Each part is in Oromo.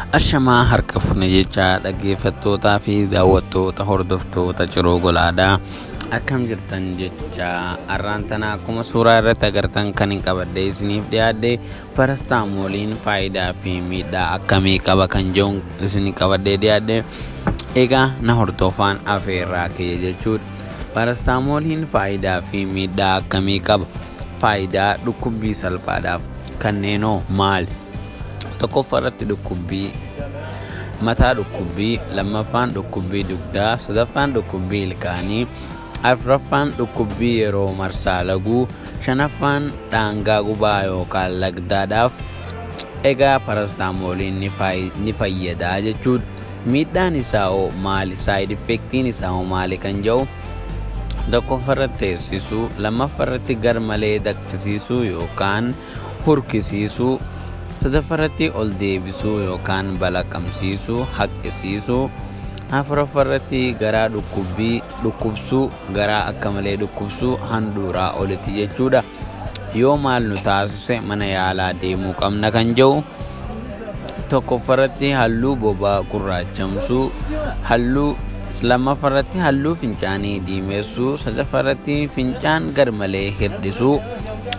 Ashamaa harka fuune jecha dhaggeeffattootaa fi daawwattoota hordoftoota Ciroo Golaadhaa akkam jirtan jecha har'aan tana akkuma suuraa irratti agartan kan hin qabadde isiniif dhiyaadde parastamooliin faayidaa fi miidhaa akkamii qaba kan jedhu isin qabadde dhiyaadde. Egaa na hordofaan afeerraa kee jechuudha. Parastamooliin faayidaa fi miidhaa akkamii qaba? Faayidaa dhukkubbii salphaadhaaf kanneenoo maali? Tokkoffaarratti dhukkubbii mataa dhukkubbii, lammaffaan dhukkubbii dugdaa, sadaffaan dhukkubbii ilkaanii, afuraffaan dhukkubbii yeroo marsaa laguu, shanaffaan dhaangaa gubaa yookaan lagdaadhaaf. Egaa parastamooliin ni fayyada jechuudha. Miidhaan isaa hoo maali? Side effectiin isaa hoo maali kan jedhu tokkoffaarratti teessisuu, lammaffaarratti garmalee dakkisiisuu yookaan hurkisiisuu, sadaffaarratti ol deebisuu yookaan balaqamsiisuu, haqqisiisuu, afuraffaarratti garaa dhukkubsuu, garaa akka malee dhukkubsuu handhuuraa olitti jechuudha. Yoo maal nu taasise mana yaalaa deemuu qabna kan jedhu tokkoffaarratti halluu bobaa gurraachamsuu, lammaffaarratti halluu fincaanii diimessuu, sadaffaarratti fincaan garmalee hirdhisuu,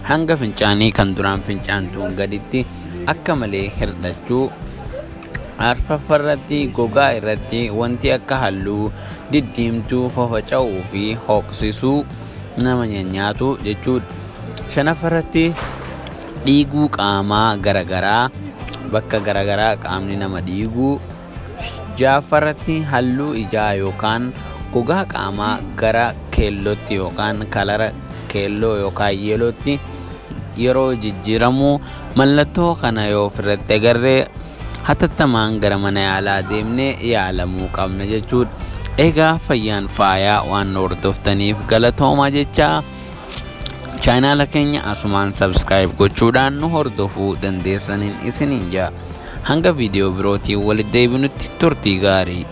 hanga fincaanii kan duraan fincaantuun gaditti akka malee hirdhachuu, arfaffaarratti gogaa irratti wanti akka halluu diddiimtuu fafaca'uu fi hooqsisuu nama nyaatu jechuudha. Shanaffaarratti dhiiguu qaamaa garagaraa bakka garagaraa qaamni nama dhiiguu. Ja'affaarratti halluu ijaa yookaan gogaa qaamaa gara keellootti yookaan kalara keelloo yookaan yeelootti yeroo jijjiiramu. Mallattoo kana yoo ofirratti agarree hatattamaan gara mana yaalaa deemnee yaalamuu qabna jechuudha. Egaa fayyaan faayaa waan hordoftaniif galatoomaa jecha chaanaala keenya asumaan subscribe gochuudhaan nu hordofuu dandeessaniin isiniin jaa. Hanga viidiyoo birootiin walitti deebinutti turtii gaarii.